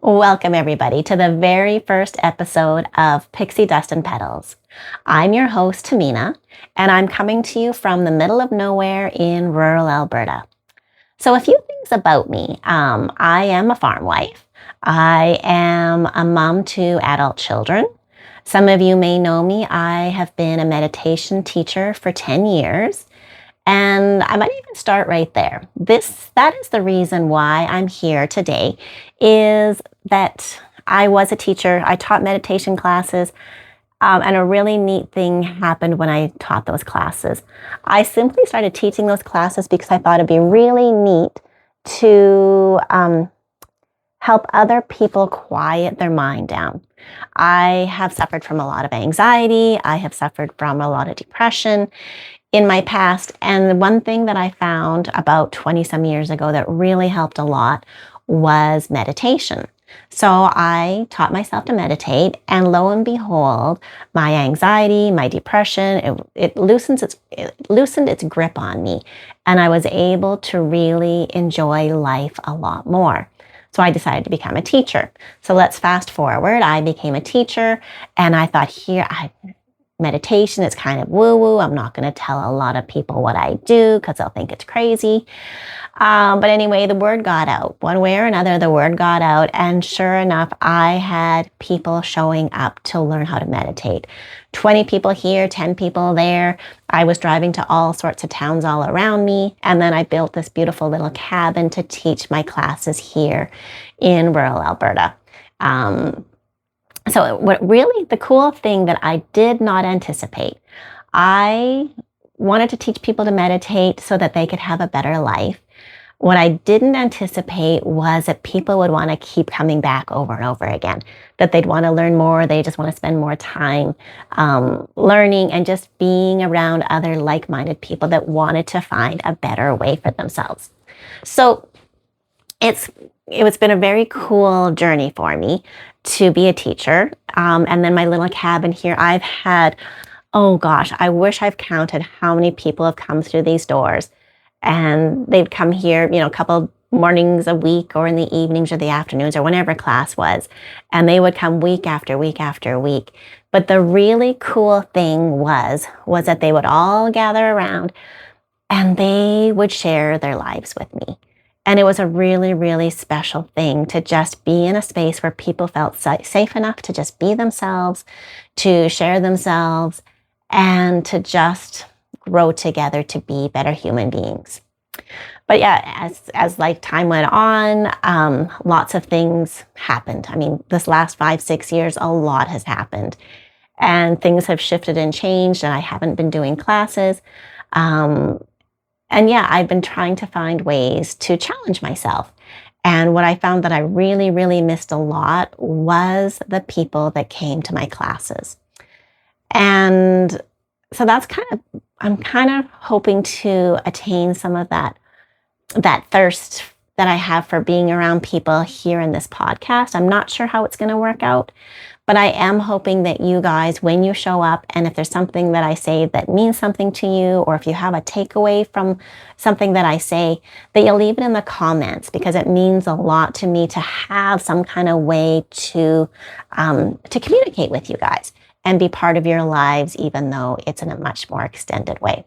Welcome, everybody, to the very first episode of Pixie Dust and Petals. I'm your host, Tamina, and I'm coming to you from the middle of nowhere in rural Alberta. So, a few things about me. I am a farm wife. I am a mom to adult children. Some of you may know me. I have been a meditation teacher for 10 years. And I might even start right there. That is the reason why I'm here today, is that I was a teacher. I taught meditation classes, and a really neat thing happened when I taught those classes. I simply started teaching those classes because I thought it'd be really neat to help other people quiet their mind down. I have suffered from a lot of anxiety. I have suffered from a lot of depression in my past. And one thing that I found about 20 some years ago that really helped a lot was meditation. So I taught myself to meditate, and lo and behold, my anxiety, my depression, it loosened its grip on me. And I was able to really enjoy life a lot more. So I decided to become a teacher. So let's fast forward. I became a teacher, and I thought, meditation is kind of woo-woo. I'm not going to tell a lot of people what I do because they'll think it's crazy. But anyway, the word got out. One way or another, the word got out. And sure enough, I had people showing up to learn how to meditate. 20 people here, 10 people there. I was driving to all sorts of towns all around me. And then I built this beautiful little cabin to teach my classes here in rural Alberta. So the cool thing that I did not anticipate, I wanted to teach people to meditate so that they could have a better life. What I didn't anticipate was that people would want to keep coming back over and over again, that they'd want to learn more. They just want to spend more time learning and just being around other like-minded people that wanted to find a better way for themselves. So it's been a very cool journey for me to be a teacher. And then my little cabin here, I've had, oh gosh, I wish I've counted how many people have come through these doors. And they'd come here, a couple mornings a week, or in the evenings or the afternoons, or whenever class was. And they would come week after week after week. But the really cool thing was that they would all gather around and they would share their lives with me. And it was a really, really special thing to just be in a space where people felt safe enough to just be themselves, to share themselves, and to just grow together to be better human beings. But yeah, as like time went on, lots of things happened. I mean, this last 5-6 years, a lot has happened. And things have shifted and changed, and I haven't been doing classes. And yeah, I've been trying to find ways to challenge myself. And what I found that I really, really missed a lot was the people that came to my classes. And so I'm kind of hoping to attain some of that thirst that I have for being around people here in this podcast. I'm not sure how it's going to work out, but I am hoping that you guys, when you show up, and if there's something that I say that means something to you, or if you have a takeaway from something that I say, that you'll leave it in the comments, because it means a lot to me to have some kind of way to communicate with you guys and be part of your lives, even though it's in a much more extended way.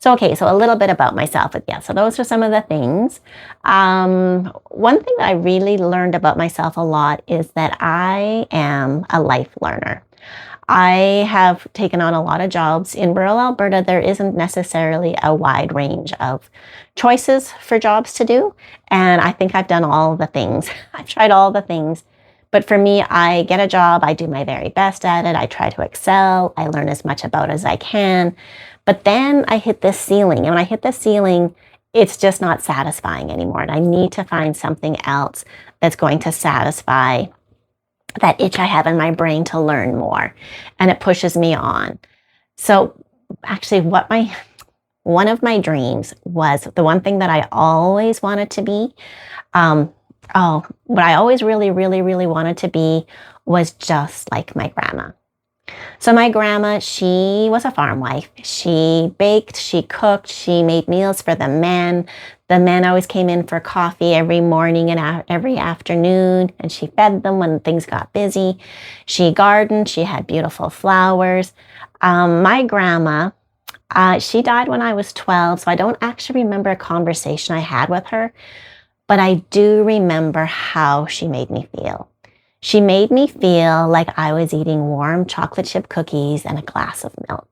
So a little bit about myself. Yeah, so those are some of the things. One thing that I really learned about myself a lot is that I am a life learner. I have taken on a lot of jobs. In rural Alberta, there isn't necessarily a wide range of choices for jobs to do. And I think I've done all the things. I've tried all the things. But for me, I get a job, I do my very best at it, I try to excel, I learn as much about it as I can. But then I hit this ceiling, and when I hit this ceiling, it's just not satisfying anymore. And I need to find something else that's going to satisfy that itch I have in my brain to learn more. And it pushes me on. So actually, one of my dreams was the one thing that I always wanted to be. What I always really, really, really wanted to be was just like my grandma. So my grandma, she was a farm wife. She baked, she cooked, she made meals for the men. The men always came in for coffee every morning and every afternoon, and she fed them when things got busy. She gardened. She had beautiful flowers. My grandma, she died when I was 12, so I don't actually remember a conversation I had with her, but I do remember how she made me feel. She made me feel like I was eating warm chocolate chip cookies and a glass of milk.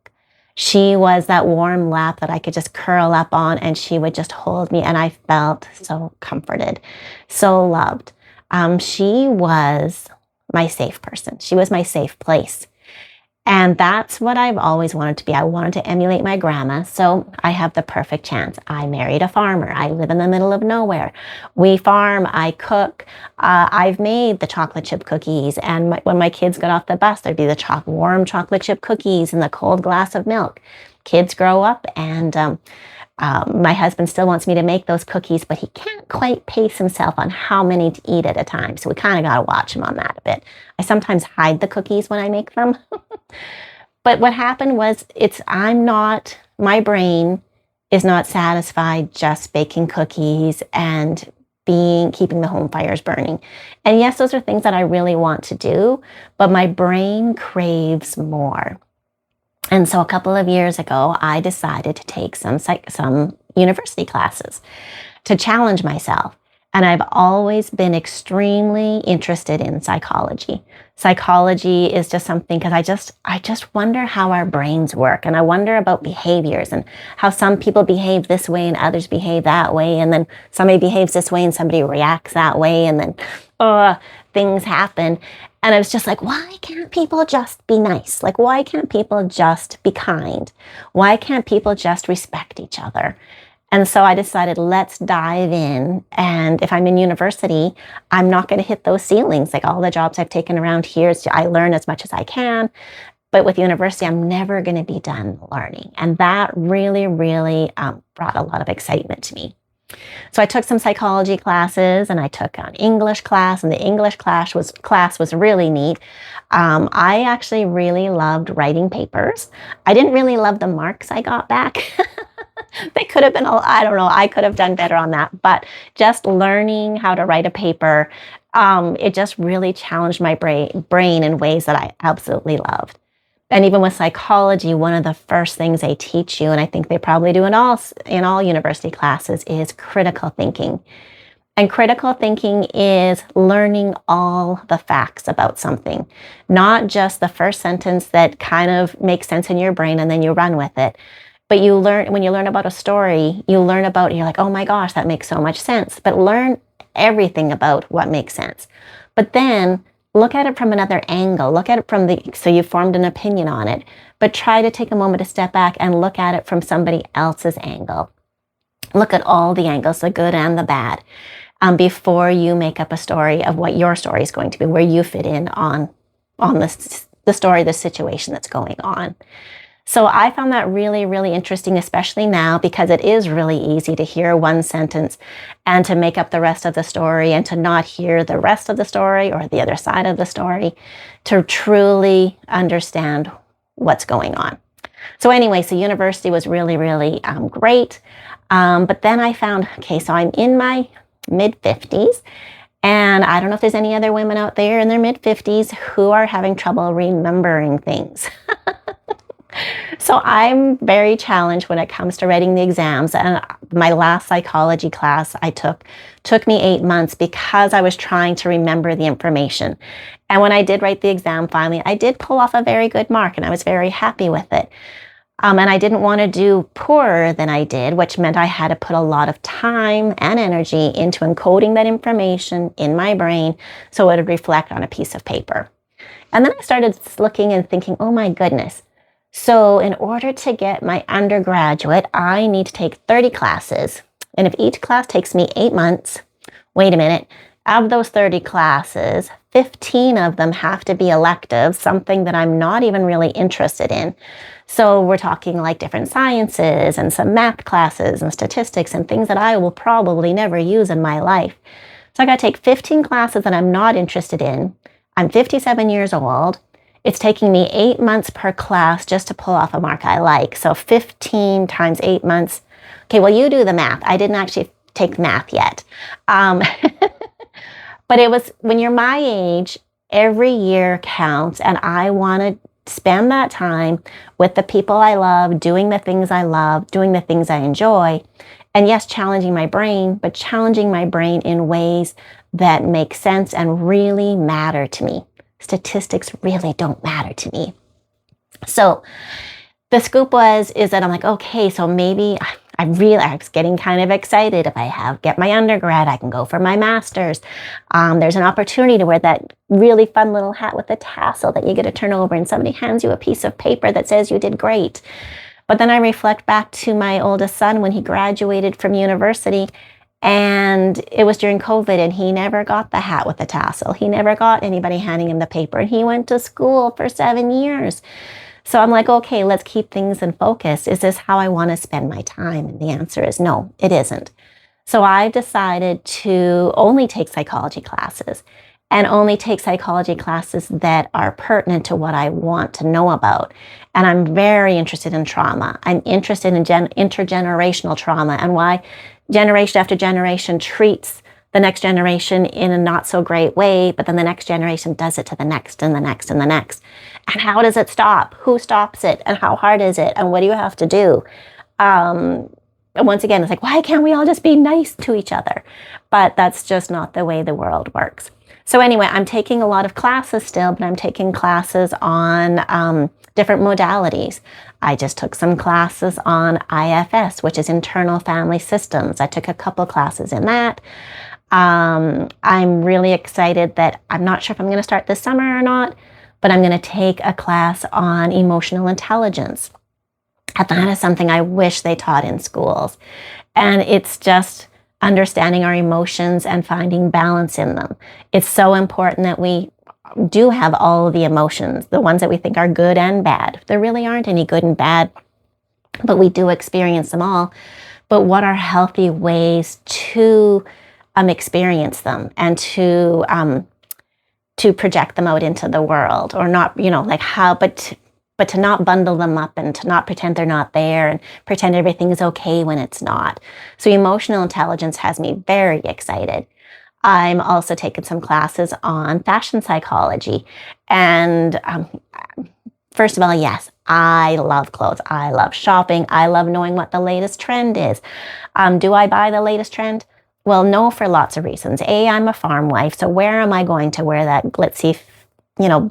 She was that warm lap that I could just curl up on, and she would just hold me, and I felt so comforted, so loved. She was my safe person. She was my safe place. And that's what I've always wanted to be. I wanted to emulate my grandma, so I have the perfect chance. I married a farmer. I live in the middle of nowhere. We farm. I cook. I've made the chocolate chip cookies, and when my kids got off the bus, there'd be the warm chocolate chip cookies and the cold glass of milk. Kids grow up, and my husband still wants me to make those cookies, but he can't quite pace himself on how many to eat at a time. So we kind of got to watch him on that a bit. I sometimes hide the cookies when I make them. But what happened was my brain is not satisfied just baking cookies and keeping the home fires burning. And yes, those are things that I really want to do, but my brain craves more. And so a couple of years ago, I decided to take some university classes to challenge myself. And I've always been extremely interested in psychology. Psychology is just something, because I just wonder how our brains work. And I wonder about behaviors and how some people behave this way and others behave that way. And then somebody behaves this way and somebody reacts that way. And then things happen. And I was just like, why can't people just be nice? Like, why can't people just be kind? Why can't people just respect each other? And so I decided, let's dive in. And if I'm in university, I'm not going to hit those ceilings. Like all the jobs I've taken around here, I learn as much as I can. But with university, I'm never going to be done learning. And that really, really brought a lot of excitement to me. So I took some psychology classes, and I took an English class, and the English class was really neat. I actually really loved writing papers. I didn't really love the marks I got back. They could have been, I don't know, I could have done better on that. But just learning how to write a paper, it just really challenged my brain in ways that I absolutely loved. And even with psychology, one of the first things they teach you, and I think they probably do in all university classes, is critical thinking. And critical thinking is learning all the facts about something, not just the first sentence that kind of makes sense in your brain and then you run with it. But when you learn about a story, you're like, oh my gosh, that makes so much sense. But learn everything about what makes sense. But then look at it from another angle. Look at it so you've formed an opinion on it, but try to take a moment to step back and look at it from somebody else's angle. Look at all the angles, the good and the bad, before you make up a story of what your story is going to be, where you fit in on the story, the situation that's going on. So I found that really, really interesting, especially now, because it is really easy to hear one sentence and to make up the rest of the story and to not hear the rest of the story or the other side of the story to truly understand what's going on. So anyway, so university was really, really great. But then I found, so I'm in my mid-50s, and I don't know if there's any other women out there in their mid-50s who are having trouble remembering things. So I'm very challenged when it comes to writing the exams. And my last psychology class I took me 8 months because I was trying to remember the information. And when I did write the exam finally, I did pull off a very good mark, and I was very happy with it. And I didn't want to do poorer than I did, which meant I had to put a lot of time and energy into encoding that information in my brain so it would reflect on a piece of paper. And then I started looking and thinking, oh my goodness. So in order to get my undergraduate, I need to take 30 classes. And if each class takes me 8 months, wait a minute, of those 30 classes, 15 of them have to be elective, something that I'm not even really interested in. So we're talking like different sciences and some math classes and statistics and things that I will probably never use in my life. So I got to take 15 classes that I'm not interested in. I'm 57 years old. It's taking me 8 months per class just to pull off a mark I like. So 15 times 8 months. Okay, well, you do the math. I didn't actually take math yet. Um, but it was when you're my age, every year counts, and I want to spend that time with the people I love, doing the things I love, doing the things I enjoy. And yes, challenging my brain, but challenging my brain in ways that make sense and really matter to me. Statistics really don't matter to me. So the scoop is that I'm like, okay, so maybe I was getting kind of excited. If I get my undergrad, I can go for my master's. There's an opportunity to wear that really fun little hat with the tassel that you get to turn over, and somebody hands you a piece of paper that says you did great. But then I reflect back to my oldest son when he graduated from university, and it was during COVID, and he never got the hat with the tassel. He never got anybody handing him the paper, and he went to school for 7 years. So I'm like, okay, let's keep things in focus. Is this how I want to spend my time? And the answer is no, it isn't. So I've decided to only take psychology classes, and only take psychology classes that are pertinent to what I want to know about. And I'm very interested in trauma. I'm interested in intergenerational trauma, and why generation after generation treats the next generation in a not so great way, but then the next generation does it to the next and the next and the next. And how does it stop? Who stops it? And how hard is it? And what do you have to do? And once again, it's like, why can't we all just be nice to each other? But that's just not the way the world works. So anyway, I'm taking a lot of classes still, but I'm taking classes on different modalities. I just took some classes on IFS, which is Internal Family Systems. I took a couple classes in that. I'm really excited that I'm not sure if I'm going to start this summer or not, but I'm going to take a class on emotional intelligence. And that is something I wish they taught in schools. And it's just understanding our emotions and finding balance in them. It's so important that we do have all of the emotions, the ones that we think are good and bad. There really aren't any good and bad, but we do experience them all. But what are healthy ways to experience them and to project them out into the world, or not, like how, but to not bundle them up and to not pretend they're not there and pretend everything is okay when it's not. So emotional intelligence has me very excited. I'm also taking some classes on fashion psychology. And first of all, yes, I love clothes. I love shopping. I love knowing what the latest trend is. Do I buy the latest trend? Well, no, for lots of reasons. A, I'm a farm wife, so where am I going to wear that glitzy,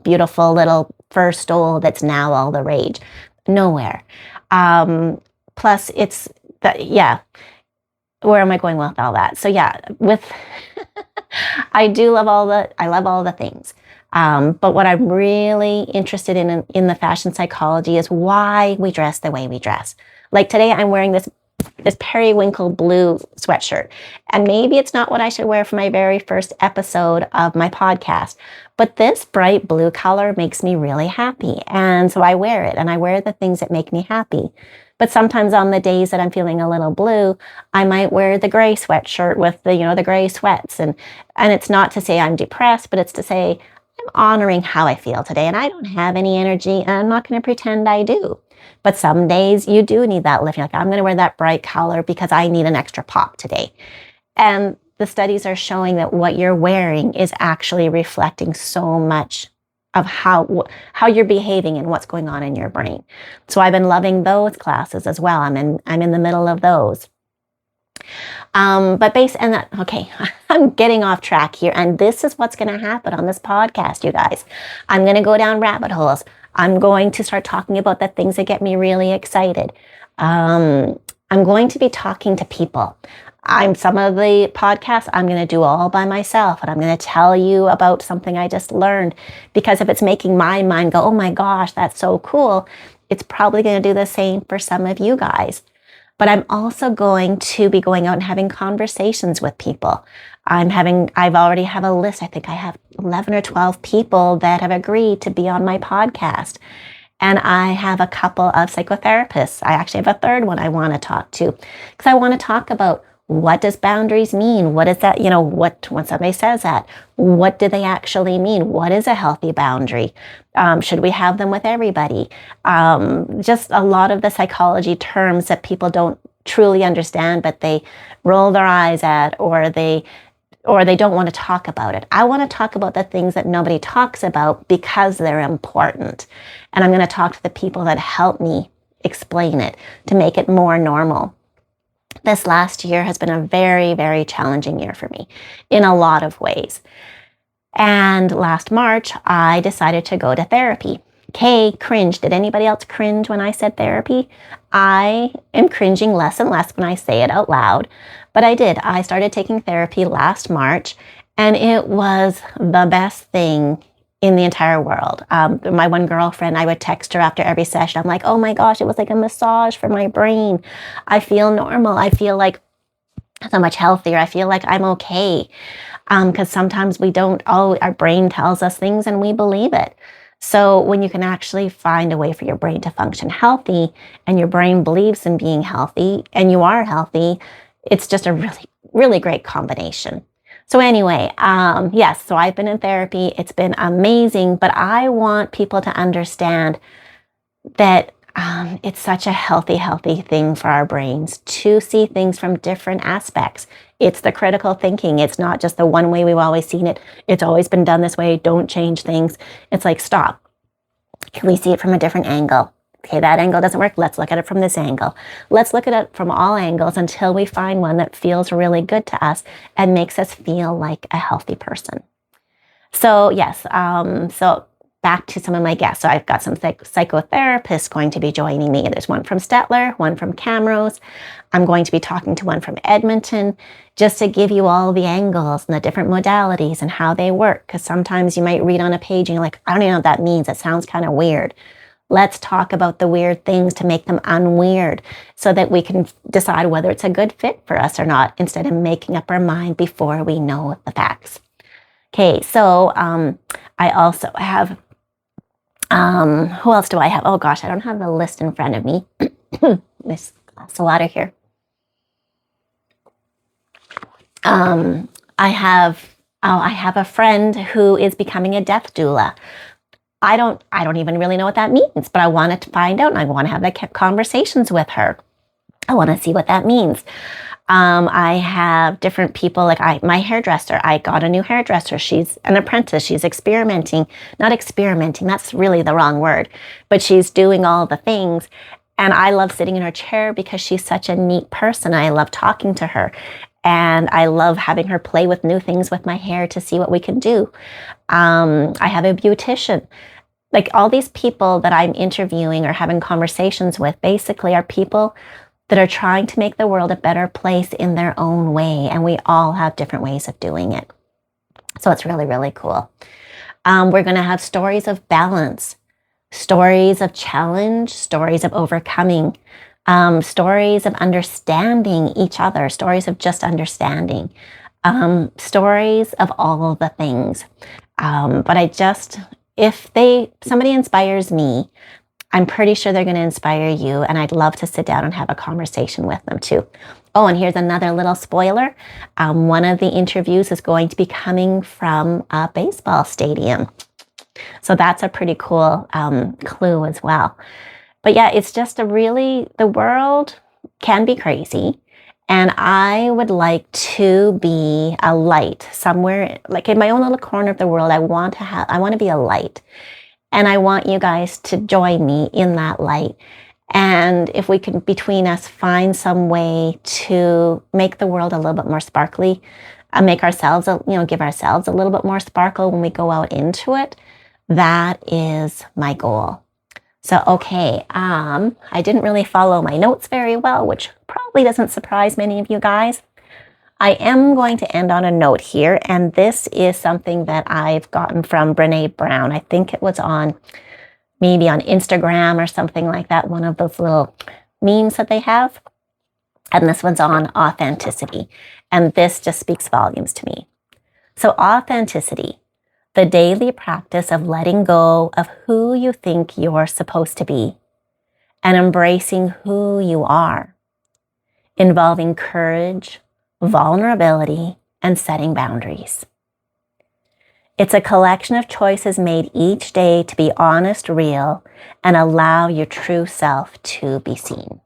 beautiful little fur stole that's now all the rage? Nowhere. Plus, it's that, yeah. Where am I going with all that? So yeah, I love all the things. But what I'm really interested in the fashion psychology is why we dress the way we dress. Like today, I'm wearing this periwinkle blue sweatshirt. And maybe it's not what I should wear for my very first episode of my podcast, but this bright blue color makes me really happy. And so I wear it, and I wear the things that make me happy. But sometimes on the days that I'm feeling a little blue, I might wear the gray sweatshirt with the gray sweats. And it's not to say I'm depressed, but it's to say I'm honoring how I feel today. And I don't have any energy, and I'm not going to pretend I do. But some days you do need that lift. You're like, I'm going to wear that bright color because I need an extra pop today. And the studies are showing that what you're wearing is actually reflecting so much of how you're behaving and what's going on in your brain. So I've been loving those classes as well. I'm in the middle of those. I'm getting off track here, and this is what's going to happen on this podcast, you guys. I'm going to go down rabbit holes. I'm going to start talking about the things that get me really excited. I'm going to be talking to people. Some of the podcasts I'm going to do all by myself, and I'm going to tell you about something I just learned, because if it's making my mind go, oh my gosh, that's so cool, it's probably going to do the same for some of you guys. But I'm also going to be going out and having conversations with people. I've already have a list. I think I have 11 or 12 people that have agreed to be on my podcast. And I have a couple of psychotherapists. I actually have a third one I want to talk to, because I want to talk about, what does boundaries mean? What is that? When somebody says that, what do they actually mean? What is a healthy boundary? Should we have them with everybody? Just a lot of the psychology terms that people don't truly understand, but they roll their eyes at, or they don't want to talk about it. I want to talk about the things that nobody talks about because they're important. And I'm going to talk to the people that help me explain it to make it more normal. This last year has been a very, very challenging year for me in a lot of ways. And last March, I decided to go to therapy. Okay, cringe. Did anybody else cringe when I said therapy? I am cringing less and less when I say it out loud, but I did. I started taking therapy last March, and it was the best thing in the entire world. My one girlfriend, I would text her after every session. I'm like, oh my gosh, it was like a massage for my brain. I feel normal. I feel like so much healthier. I feel like I'm okay. Because sometimes we don't, our brain tells us things and we believe it. So when you can actually find a way for your brain to function healthy, and your brain believes in being healthy and you are healthy, it's just a really, really great combination. So anyway, yes, so I've been in therapy. It's been amazing, but I want people to understand that it's such a healthy thing for our brains to see things from different aspects. It's the critical thinking. It's not just the one way we've always seen it. It's always been done this way. Don't change things. It's like, stop. Can we see it from a different angle? Okay, that angle doesn't work. Let's look at it from this angle. Let's look at it from all angles until we find one that feels really good to us and makes us feel like a healthy person. So yes, so back to some of my guests. So I've got some psychotherapists going to be joining me. There's one from Stettler, one from Camrose. I'm going to be talking to one from Edmonton, just to give you all the angles and the different modalities and how they work. Because sometimes you might read on a page and you're like, I don't even know what that means. It sounds kind of weird. Let's talk about the weird things to make them unweird, so that we can decide whether it's a good fit for us or not, instead of making up our mind before we know the facts. Okay, so I also have, who else do I have? Oh gosh, I don't have the list in front of me. This glass of water here. I have a friend who is becoming a death doula. I don't even really know what that means, but I wanted to find out, and I want to have that conversations with her. I want to see what that means. I have different people, like my hairdresser. I got a new hairdresser. She's an apprentice. She's experimenting. Not experimenting, that's really the wrong word, but she's doing all the things. And I love sitting in her chair because she's such a neat person. I love talking to her. And I love having her play with new things with my hair to see what we can do. I have a beautician. Like, all these people that I'm interviewing or having conversations with basically are people that are trying to make the world a better place in their own way. And we all have different ways of doing it. So it's really, really cool. We're going to have stories of balance, stories of challenge, stories of overcoming, stories of understanding each other, stories of just understanding, stories of all of the things. But if somebody inspires me, I'm pretty sure they're going to inspire you, and I'd love to sit down and have a conversation with them too. Oh, and here's another little spoiler. One of the interviews is going to be coming from a baseball stadium. So that's a pretty cool clue as well. But yeah, it's just the world can be crazy. And I would like to be a light somewhere, like in my own little corner of the world. I want to be a light. And I want you guys to join me in that light. And if we can, between us, find some way to make the world a little bit more sparkly, make ourselves, give ourselves a little bit more sparkle when we go out into it, that is my goal. So, okay, I didn't really follow my notes very well, which probably doesn't surprise many of you guys. I am going to end on a note here, and this is something that I've gotten from Brene Brown. I think it was maybe on Instagram or something like that, one of those little memes that they have. And this one's on authenticity. And this just speaks volumes to me. So authenticity, the daily practice of letting go of who you think you're supposed to be and embracing who you are, involving courage, vulnerability, and setting boundaries. It's a collection of choices made each day to be honest, real, and allow your true self to be seen.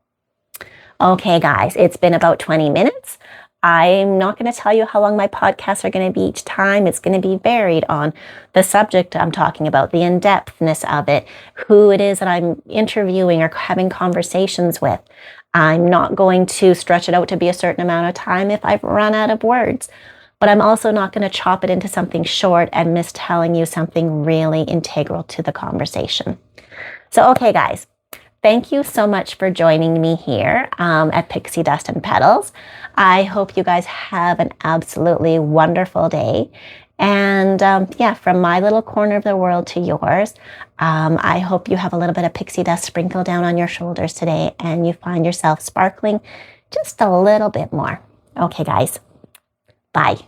Okay, guys, it's been about 20 minutes. I'm not going to tell you how long my podcasts are going to be each time. It's going to be varied on the subject I'm talking about, the in-depthness of it, who it is that I'm interviewing or having conversations with. I'm not going to stretch it out to be a certain amount of time if I've run out of words. But I'm also not going to chop it into something short and miss telling you something really integral to the conversation. So, okay, guys. Thank you so much for joining me here at Pixie Dust and Petals. I hope you guys have an absolutely wonderful day. And yeah, from my little corner of the world to yours, I hope you have a little bit of pixie dust sprinkled down on your shoulders today and you find yourself sparkling just a little bit more. Okay, guys. Bye.